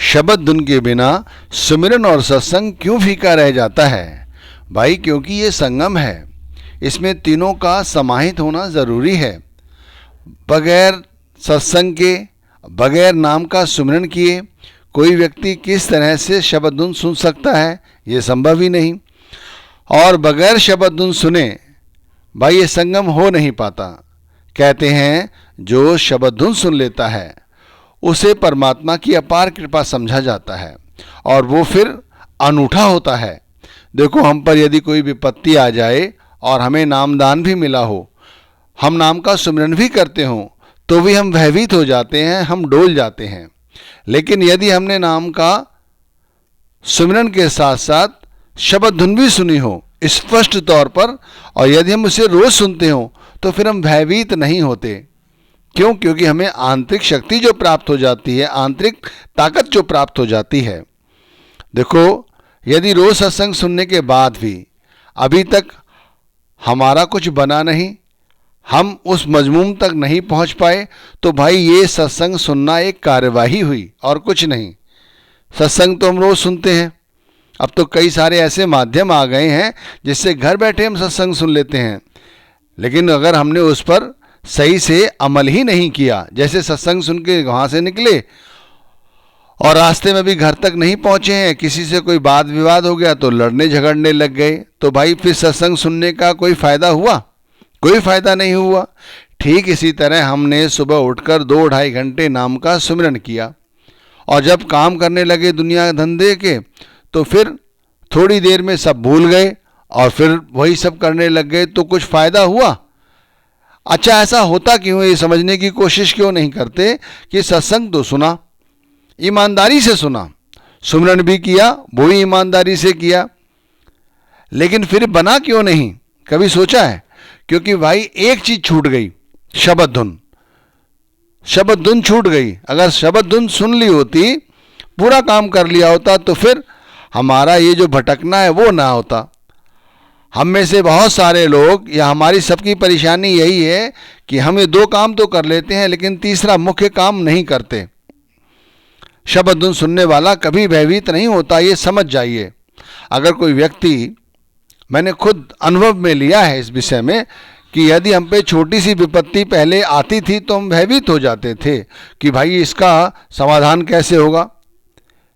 शब्द धुन के बिना सुमिरन और सत्संग क्यों फीका रह जाता है? भाई क्योंकि ये संगम है, इसमें तीनों का समाहित होना ज़रूरी है। बगैर सत्संग के, बगैर नाम का सुमिरन किए कोई व्यक्ति किस तरह से शब्द धुन सुन सकता है? ये संभव ही नहीं। और बगैर शब्द धुन सुने भाई ये संगम हो नहीं पाता। कहते हैं जो शब्द धुन सुन लेता है उसे परमात्मा की अपार कृपा समझा जाता है और वो फिर अनूठा होता है। देखो, हम पर यदि कोई विपत्ति आ जाए और हमें नामदान भी मिला हो, हम नाम का सुमिरन भी करते हों, तो भी हम भयभीत हो जाते हैं, हम डोल जाते हैं। लेकिन यदि हमने नाम का सुमिरन के साथ साथ शब्द धुन भी सुनी हो स्पष्ट तौर पर, और यदि हम उसे रोज सुनते हो, तो फिर हम भयभीत नहीं होते। क्यों? क्योंकि हमें आंतरिक शक्ति जो प्राप्त हो जाती है, आंतरिक ताकत जो प्राप्त हो जाती है। देखो, यदि रोज सत्संग सुनने के बाद भी अभी तक हमारा कुछ बना नहीं, हम उस मजमूम तक नहीं पहुंच पाए, तो भाई ये सत्संग सुनना एक कार्यवाही हुई और कुछ नहीं। सत्संग तो हम रोज सुनते हैं, अब तो कई सारे ऐसे माध्यम आ गए हैं जिससे घर बैठे हम सत्संग सुन लेते हैं। लेकिन अगर हमने उस पर सही से अमल ही नहीं किया, जैसे सत्संग सुन के वहाँ से निकले और रास्ते में भी घर तक नहीं पहुँचे हैं, किसी से कोई वाद विवाद हो गया तो लड़ने झगड़ने लग गए, तो भाई फिर सत्संग सुनने का कोई फ़ायदा हुआ? कोई फ़ायदा नहीं हुआ। ठीक इसी तरह हमने सुबह उठकर 2-2.5 घंटे नाम का सुमिरन किया और जब काम करने लगे दुनिया धंधे के, तो फिर थोड़ी देर में सब भूल गए और फिर वही सब करने लग गए, तो कुछ फ़ायदा हुआ? अच्छा, ऐसा होता क्यों? ये समझने की कोशिश क्यों नहीं करते कि सत्संग तो सुना, ईमानदारी से सुना, सुमिरन भी किया, वो भी ईमानदारी से किया, लेकिन फिर बना क्यों नहीं? कभी सोचा है? क्योंकि भाई एक चीज़ छूट गई, शब्द धुन। शब्द धुन छूट गई। अगर शब्द धुन सुन ली होती, पूरा काम कर लिया होता, तो फिर हमारा ये जो भटकना है वो ना होता। हम में से बहुत सारे लोग, या हमारी सबकी परेशानी यही है कि हम ये 2 काम तो कर लेते हैं लेकिन तीसरा मुख्य काम नहीं करते। शब्द धुन सुनने वाला कभी भयभीत नहीं होता, ये समझ जाइए। अगर कोई व्यक्ति, मैंने खुद अनुभव में लिया है इस विषय में, कि यदि हम पे छोटी सी विपत्ति पहले आती थी तो हम भयभीत हो जाते थे कि भाई इसका समाधान कैसे होगा,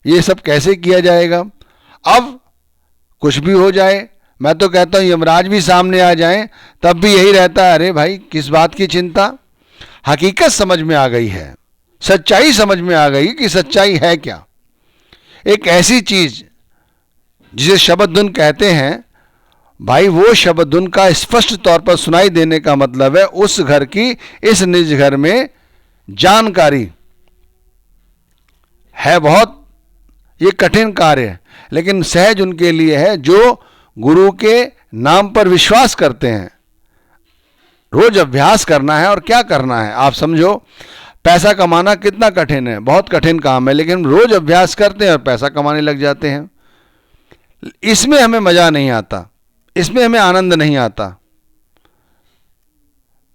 ये सब कैसे किया जाएगा। अब कुछ भी हो जाए, मैं तो कहता हूँ यमराज भी सामने आ जाएं, तब भी यही रहता है, अरे भाई किस बात की चिंता। हकीकत समझ में आ गई है, सच्चाई समझ में आ गई कि सच्चाई है क्या। एक ऐसी चीज जिसे शब्द धुन कहते हैं, भाई वो शब्द धुन का स्पष्ट तौर पर सुनाई देने का मतलब है उस घर की इस निज घर में जानकारी है। बहुत ये कठिन कार्य है, लेकिन सहज उनके लिए है जो गुरु के नाम पर विश्वास करते हैं। रोज अभ्यास करना है। और क्या करना है आप समझो, पैसा कमाना कितना कठिन है, बहुत कठिन काम है, लेकिन रोज अभ्यास करते हैं और पैसा कमाने लग जाते हैं। इसमें हमें मजा नहीं आता, इसमें हमें आनंद नहीं आता।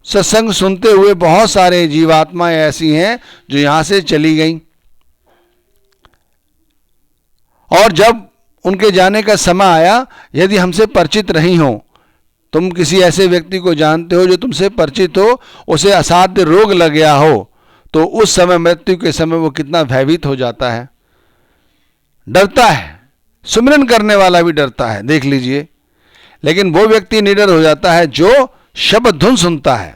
सत्संग सुनते हुए बहुत सारे जीवात्माएं ऐसी हैं जो यहां से चली गईं, और जब उनके जाने का समय आया, यदि हमसे परिचित नहीं हो, तुम किसी ऐसे व्यक्ति को जानते हो जो तुमसे परिचित हो, उसे असाध्य रोग लग गया हो, तो उस समय, मृत्यु के समय, वो कितना भयभीत हो जाता है, डरता है। सुमिरन करने वाला भी डरता है, देख लीजिए। लेकिन वो व्यक्ति निडर हो जाता है जो शब्द धुन सुनता है।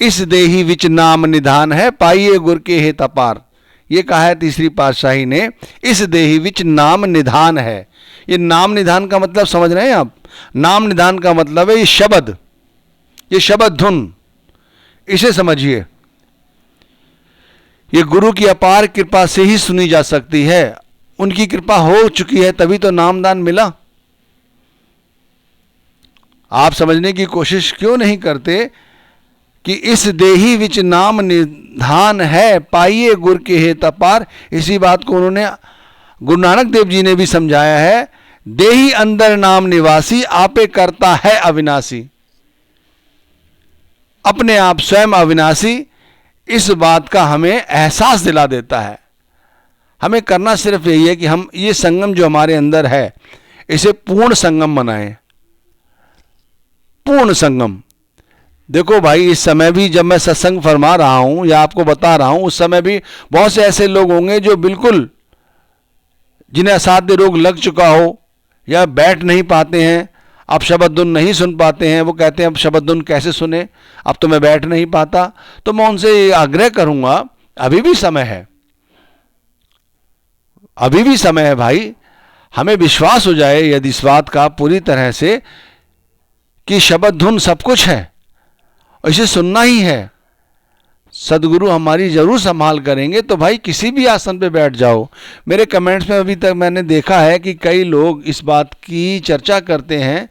इस देही विच नाम निधान है, पाइए गुर के हेत अपार। ये कहा है तीसरी पातशाही ने, इस देही विच नाम निधान है। ये नाम निधान का मतलब समझ रहे हैं आप? नाम निधान का मतलब है ये शब्द धुन, इसे समझिए। ये गुरु की अपार कृपा से ही सुनी जा सकती है। उनकी कृपा हो चुकी है तभी तो नामदान मिला। आप समझने की कोशिश क्यों नहीं करते कि इस देही विच नाम निधान है, पाइए गुर के हेत अपार। इसी बात को उन्होंने, गुरु नानक देव जी ने भी समझाया है, देही अंदर नाम निवासी, आपे करता है अविनाशी। अपने आप स्वयं अविनाशी, इस बात का हमें एहसास दिला देता है। हमें करना सिर्फ यही है कि हम ये संगम जो हमारे अंदर है इसे पूर्ण संगम बनाएं। पूर्ण संगम। देखो भाई, इस समय भी जब मैं सत्संग फरमा रहा हूं या आपको बता रहा हूं, उस समय भी बहुत से ऐसे लोग होंगे जो बिल्कुल, जिन्हें असाध्य रोग लग चुका हो या बैठ नहीं पाते हैं, अब शब्द धुन नहीं सुन पाते हैं। वो कहते हैं अब शब्द धुन कैसे सुने, अब तो मैं बैठ नहीं पाता। तो मैं उनसे आग्रह करूंगा, अभी भी समय है, अभी भी समय है भाई। हमें विश्वास हो जाए यदि इस बात का पूरी तरह से कि शब्द धुन सब कुछ है, इसे सुनना ही है, सदगुरु हमारी जरूर संभाल करेंगे, तो भाई किसी भी आसन पे बैठ जाओ। मेरे कमेंट्स में अभी तक मैंने देखा है कि कई लोग इस बात की चर्चा करते हैं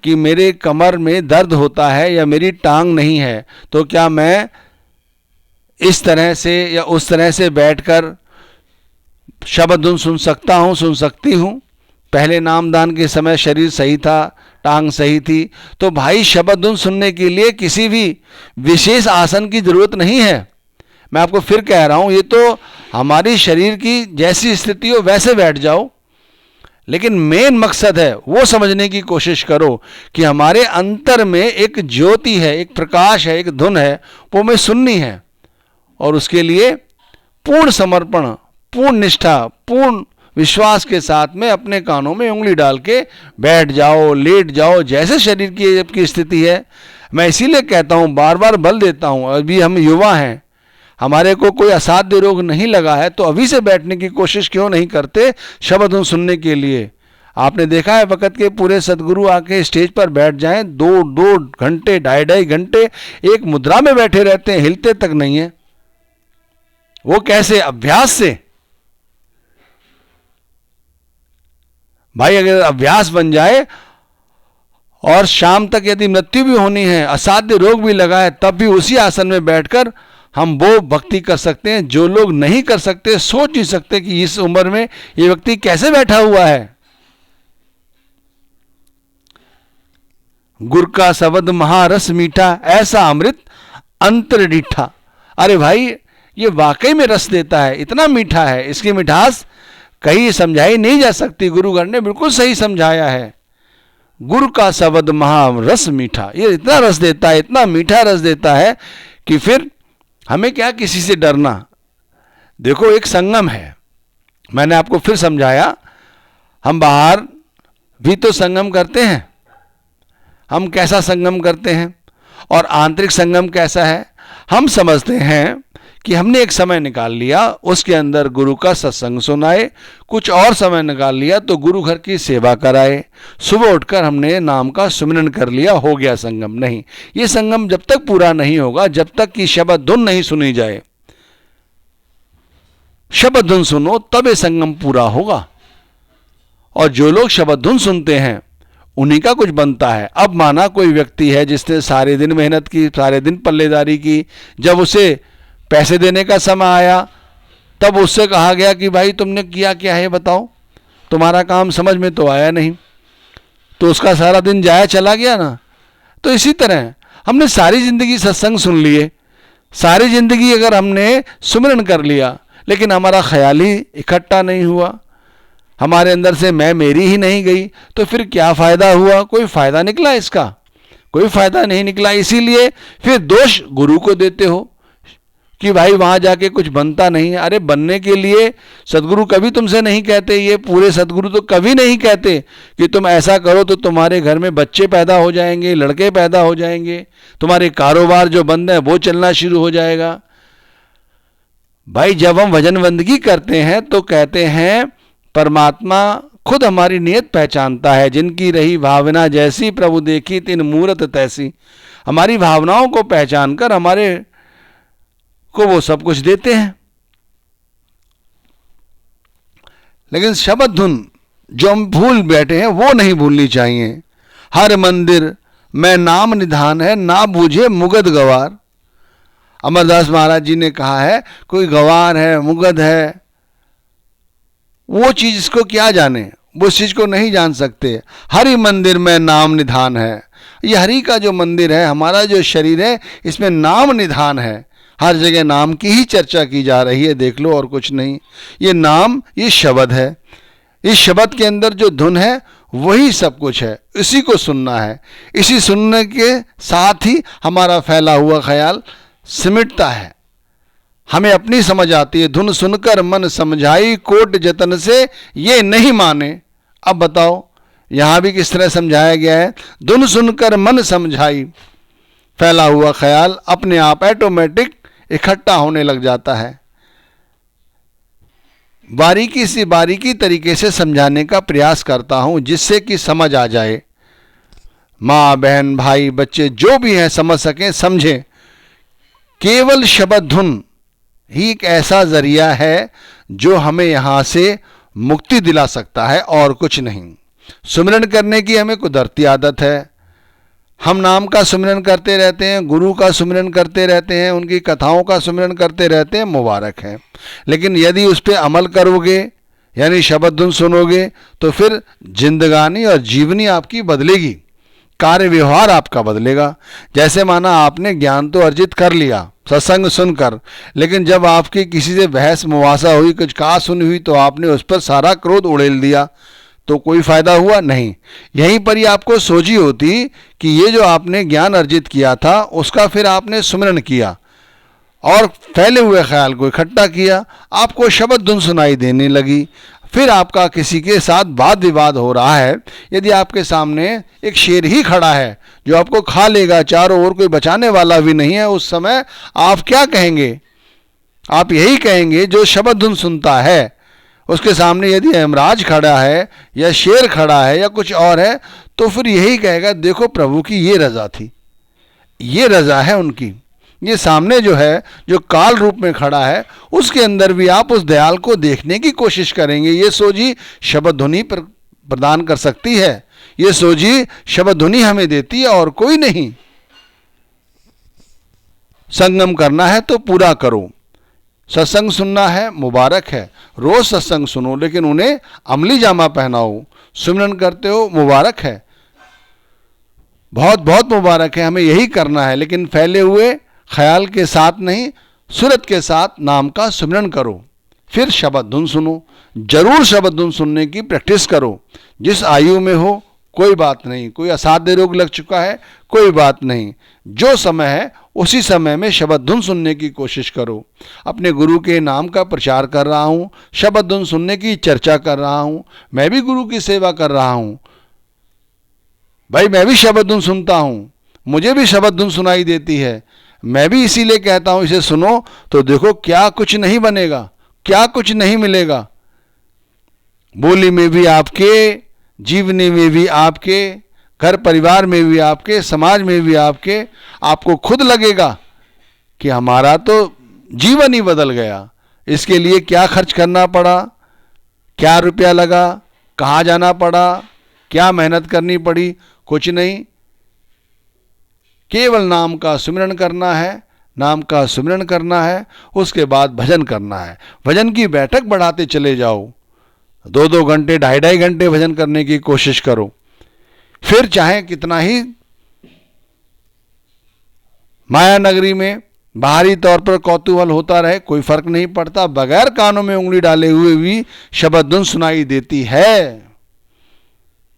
कि मेरे कमर में दर्द होता है या मेरी टांग नहीं है, तो क्या मैं इस तरह से या उस तरह से बैठकर शब्द धुन सुन सकता हूँ, सुन सकती हूँ? पहले नामदान के समय शरीर सही था, टांग सही थी, तो भाई शब्द धुन सुनने के लिए किसी भी विशेष आसन की जरूरत नहीं है। मैं आपको फिर कह रहा हूं, ये तो हमारी शरीर की जैसी स्थिति हो वैसे बैठ जाओ, लेकिन मेन मकसद है वो समझने की कोशिश करो कि हमारे अंतर में एक ज्योति है, एक प्रकाश है, एक धुन है, वो हमें सुननी है। और उसके लिए पूर्ण समर्पण, पूर्ण निष्ठा, पूर्ण विश्वास के साथ में अपने कानों में उंगली डाल के बैठ जाओ, लेट जाओ, जैसे शरीर की आपकी स्थिति है। मैं इसीलिए कहता हूँ, बार बार बल देता हूँ, अभी हम युवा हैं, हमारे को कोई असाध्य रोग नहीं लगा है, तो अभी से बैठने की कोशिश क्यों नहीं करते शब्द धुन सुनने के लिए? आपने देखा है वक़्त के पूरे सदगुरु आके स्टेज पर बैठ जाएं, 2-2 घंटे, 2.5 घंटे एक मुद्रा में बैठे रहते हैं, हिलते तक नहीं है। वो कैसे? अभ्यास से। भाई अगर अभ्यास बन जाए और शाम तक यदि मृत्यु भी होनी है, असाध्य रोग भी लगा है, तब भी उसी आसन में बैठकर हम वो भक्ति कर सकते हैं जो लोग नहीं कर सकते, सोच नहीं सकते कि इस उम्र में ये व्यक्ति कैसे बैठा हुआ है। गुर का शब्द महारस मीठा, ऐसा अमृत अंतर डीठा। अरे भाई, ये वाकई में रस देता है, इतना मीठा है, इसकी मिठास कहीं समझाई नहीं जा सकती। गुरुगण ने बिल्कुल सही समझाया है। गुरु का शब्द महारस मीठा, ये इतना रस देता है, इतना मीठा रस देता है कि फिर हमें क्या किसी से डरना। देखो, एक संगम है, मैंने आपको फिर समझाया, हम बाहर भी तो संगम करते हैं। हम कैसा संगम करते हैं और आंतरिक संगम कैसा है? हम समझते हैं कि हमने एक समय निकाल लिया, उसके अंदर गुरु का सत्संग सुनाए, कुछ और समय निकाल लिया तो गुरु घर की सेवा कराए, सुबह उठकर हमने नाम का सुमिरन कर लिया, हो गया संगम। नहीं, ये संगम जब तक पूरा नहीं होगा, जब तक कि शब्द धुन नहीं सुनी जाए। शब्द धुन सुनो तब ये संगम पूरा होगा। और जो लोग शब्द धुन सुनते हैं उन्हीं का कुछ बनता है। अब माना कोई व्यक्ति है जिसने सारे दिन मेहनत की, सारे दिन पल्लेदारी की, जब उसे पैसे देने का समय आया तब उससे कहा गया कि भाई तुमने किया क्या है बताओ, तुम्हारा काम समझ में तो आया नहीं, तो उसका सारा दिन जाया चला गया ना। तो इसी तरह हमने सारी जिंदगी सत्संग सुन लिए, सारी जिंदगी अगर हमने सुमिरन कर लिया, लेकिन हमारा ख्याल ही इकट्ठा नहीं हुआ, हमारे अंदर से मैं मेरी ही नहीं गई, तो फिर क्या फायदा हुआ? कोई फायदा निकला इसका? कोई फायदा नहीं निकला। इसीलिए फिर दोष गुरु को देते हो कि भाई वहां जाके कुछ बनता नहीं है। अरे बनने के लिए सदगुरु कभी तुमसे नहीं कहते, ये पूरे सदगुरु तो कभी नहीं कहते कि तुम ऐसा करो तो तुम्हारे घर में बच्चे पैदा हो जाएंगे, लड़के पैदा हो जाएंगे, तुम्हारे कारोबार जो बंद है वो चलना शुरू हो जाएगा। भाई जब हम भजन बंदगी करते हैं तो कहते हैं परमात्मा खुद हमारी नियत पहचानता है, जिनकी रही भावना जैसी प्रभु देखी तिन मूरत तैसी। हमारी भावनाओं को पहचान कर हमारे को वो सब कुछ देते हैं। लेकिन शब्द धुन जो हम भूल बैठे हैं वो नहीं भूलनी चाहिए। हर मंदिर में नाम निधान है, ना बूझे मुगद गवार। अमरदास महाराज जी ने कहा है, कोई गवार है, मुगद है, वो चीज इसको क्या जाने, वो उस चीज को नहीं जान सकते। हरि मंदिर में नाम निधान है। ये हरि का जो मंदिर है, हमारा जो शरीर है, इसमें नाम निधान है। हर जगह नाम की ही चर्चा की जा रही है, देख लो, और कुछ नहीं। ये नाम, ये शब्द है, इस शब्द के अंदर जो धुन है वही सब कुछ है, इसी को सुनना है। इसी सुनने के साथ ही हमारा फैला हुआ ख्याल सिमटता है, हमें अपनी समझ आती है। धुन सुनकर मन समझाई, कोट जतन से ये नहीं माने। अब बताओ यहां भी किस तरह समझाया गया है। धुन सुनकर मन समझाई, फैला हुआ ख्याल अपने आप ऑटोमेटिक इकट्ठा होने लग जाता है। बारीकी से बारीकी तरीके से समझाने का प्रयास करता हूं जिससे कि समझ आ जाए, माँ बहन भाई बच्चे जो भी हैं समझ सकें, समझें। केवल शब्द धुन ही एक ऐसा जरिया है जो हमें यहां से मुक्ति दिला सकता है, और कुछ नहीं। सुमिरन करने की हमें कुदरती आदत है, हम नाम का सुमिरन करते रहते हैं, गुरु का सुमिरन करते रहते हैं, उनकी कथाओं का सुमिरन करते रहते हैं, मुबारक है। लेकिन यदि उस पर अमल करोगे, यानी शब्द धुन सुनोगे, तो फिर जिंदगानी और जीवनी आपकी बदलेगी, कार्य व्यवहार आपका बदलेगा। जैसे माना आपने ज्ञान तो अर्जित कर लिया सत्संग सुनकर, लेकिन जब आपकी किसी से बहस मुवासा हुई, कुछ कहा सुनी हुई, तो आपने उस पर सारा क्रोध उड़ेल दिया, तो कोई फायदा हुआ नहीं। यहीं पर ही आपको सोची होती कि ये जो आपने ज्ञान अर्जित किया था उसका फिर आपने सुमिरन किया और फैले हुए ख्याल को इकट्ठा किया, आपको शब्द धुन सुनाई देने लगी। फिर आपका किसी के साथ वाद विवाद हो रहा है, यदि आपके सामने एक शेर ही खड़ा है जो आपको खा लेगा, चारों ओर कोई बचाने वाला भी नहीं है, उस समय आप क्या कहेंगे? आप यही कहेंगे, जो शब्द धुन सुनता है उसके सामने यदि यमराज खड़ा है या शेर खड़ा है या कुछ और है, तो फिर यही कहेगा, देखो प्रभु की ये रजा थी, ये रजा है उनकी। ये सामने जो है, जो काल रूप में खड़ा है, उसके अंदर भी आप उस दयाल को देखने की कोशिश करेंगे। ये सोझी शब्द ध्वनि प्रदान कर सकती है, ये सोझी शब्द ध्वनि हमें देती है, और कोई नहीं। संगम करना है तो पूरा करो, सत्संग सुनना है मुबारक है, रोज सत्संग सुनो, लेकिन उन्हें अमली जामा पहनाओ। सुमिरन करते हो मुबारक है, बहुत बहुत मुबारक है, हमें यही करना है, लेकिन फैले हुए ख्याल के साथ नहीं, सूरत के साथ नाम का सुमिरन करो। फिर शब्द धुन सुनो, जरूर शब्द धुन सुनने की प्रैक्टिस करो। जिस आयु में हो कोई बात नहीं, कोई असाध्य रोग लग चुका है कोई बात नहीं, जो समय है उसी समय में शब्द धुन सुनने की कोशिश करो। अपने गुरु के नाम का प्रचार कर रहा हूँ, शब्द धुन सुनने की चर्चा कर रहा हूँ, मैं भी गुरु की सेवा कर रहा हूँ भाई, मैं भी शब्द धुन सुनता हूँ, मुझे भी शब्द धुन सुनाई देती है, मैं भी इसीलिए कहता हूँ इसे सुनो, तो देखो क्या कुछ नहीं बनेगा, क्या कुछ नहीं मिलेगा। बोली में भी आपके, जीवनी में भी आपके, घर परिवार में भी आपके, समाज में भी आपके। आपको खुद लगेगा कि हमारा तो जीवन ही बदल गया, इसके लिए क्या खर्च करना पड़ा, क्या रुपया लगा, कहाँ जाना पड़ा, क्या मेहनत करनी पड़ी, कुछ नहीं। केवल नाम का सुमिरन करना है, नाम का सुमिरन करना है, उसके बाद भजन करना है। भजन की बैठक बढ़ाते चले जाओ, 2-2 घंटे 2.5 घंटे भजन करने की कोशिश करो। फिर चाहे कितना ही माया नगरी में बाहरी तौर पर कौतूहल होता रहे, कोई फर्क नहीं पड़ता, बगैर कानों में उंगली डाले हुए भी शब्द धुन सुनाई देती है।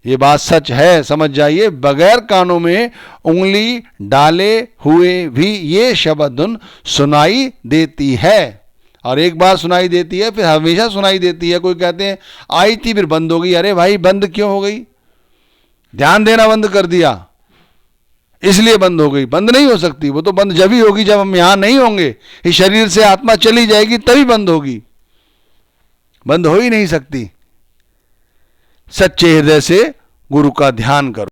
ये बात सच है, समझ जाइए, बगैर कानों में उंगली डाले हुए भी ये शब्द धुन सुनाई देती है। और एक बार सुनाई देती है फिर हमेशा सुनाई देती है। कोई कहते हैं आई थी फिर बंद हो गई, अरे भाई बंद क्यों हो गई? ध्यान देना बंद कर दिया इसलिए बंद हो गई। बंद नहीं हो सकती, वो तो बंद जब ही होगी जब हम यहां नहीं होंगे, इस शरीर से आत्मा चली जाएगी तभी बंद होगी, बंद हो ही नहीं सकती। सच्चे हृदय से गुरु का ध्यान करो।